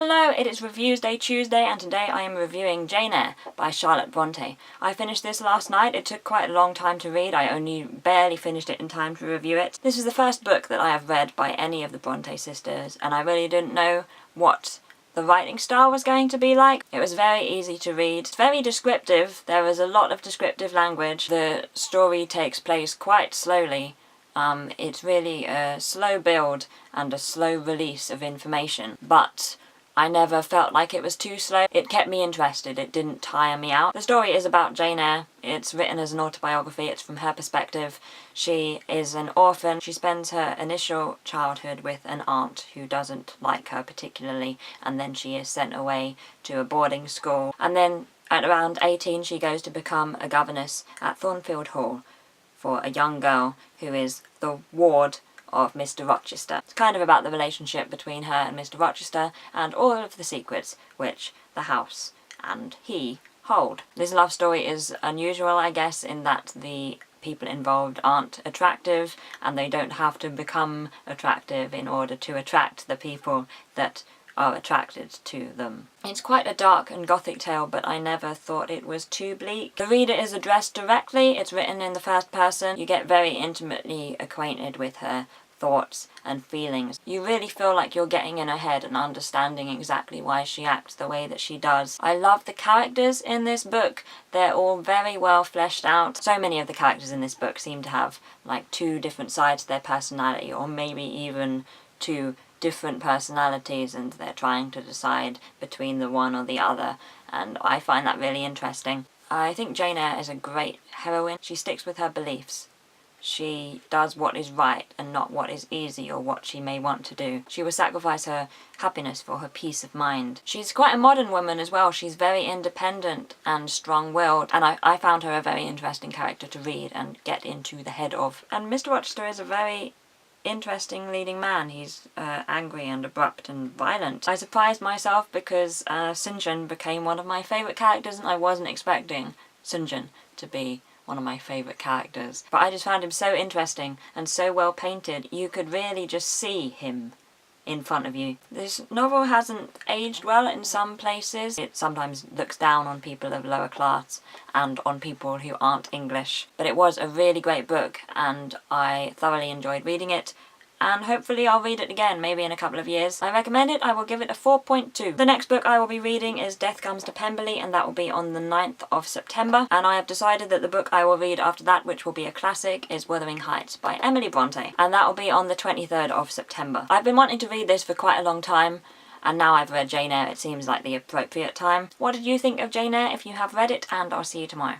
Hello, it is Reviews Day Tuesday, and today I am reviewing Jane Eyre by Charlotte Bronte. I finished this last night. It took quite a long time to read. I only barely finished it in time to review it. This is the first book that I have read by any of the Bronte sisters, and I really didn't know what the writing style was going to be like. It was very easy to read. It's very descriptive. There is a lot of descriptive language. The story takes place quite slowly. It's really a slow build and a slow release of information, but I never felt like it was too slow. It kept me interested. It didn't tire me out. The story is about Jane Eyre. It's written as an autobiography. It's from her perspective. She is an orphan. She spends her initial childhood with an aunt who doesn't like her particularly, and then she is sent away to a boarding school. And then at around 18 she goes to become a governess at Thornfield Hall for a young girl who is the ward of Mr. Rochester. It's kind of about the relationship between her and Mr. Rochester and all of the secrets which the house and he hold. This love story is unusual, I guess, in that the people involved aren't attractive and they don't have to become attractive in order to attract the people that are attracted to them. It's quite a dark and gothic tale, but I never thought it was too bleak. The reader is addressed directly. It's written in the first person. You get very intimately acquainted with her thoughts and feelings. You really feel like you're getting in her head and understanding exactly why she acts the way that she does. I love the characters in this book. They're all very well fleshed out. So many of the characters in this book seem to have like two different sides to their personality, or maybe even two different personalities, and they're trying to decide between the one or the other, and I find that really interesting. I think Jane Eyre is a great heroine. She sticks with her beliefs. She does what is right and not what is easy or what she may want to do. She will sacrifice her happiness for her peace of mind. She's quite a modern woman as well. She's very independent and strong-willed, and I found her a very interesting character to read and get into the head of. And Mr. Rochester is a very interesting leading man. He's angry and abrupt and violent. I surprised myself because St. John became one of my favourite characters, and I wasn't expecting St. John to be one of my favourite characters. But I just found him so interesting and so well painted. You could really just see him in front of you. This novel hasn't aged well in some places. It sometimes looks down on people of lower class and on people who aren't English. But it was a really great book and I thoroughly enjoyed reading it, and hopefully I'll read it again, maybe in a couple of years. I recommend it. I will give it a 4.2. The next book I will be reading is Death Comes to Pemberley, and that will be on the 9th of September. And I have decided that the book I will read after that, which will be a classic, is Wuthering by Emily Bronte, and that will be on the 23rd of September. I've been wanting to read this for quite a long time, and now I've read Jane Eyre, it seems like the appropriate time. What did you think of Jane Eyre if you have read it? And I'll see you tomorrow.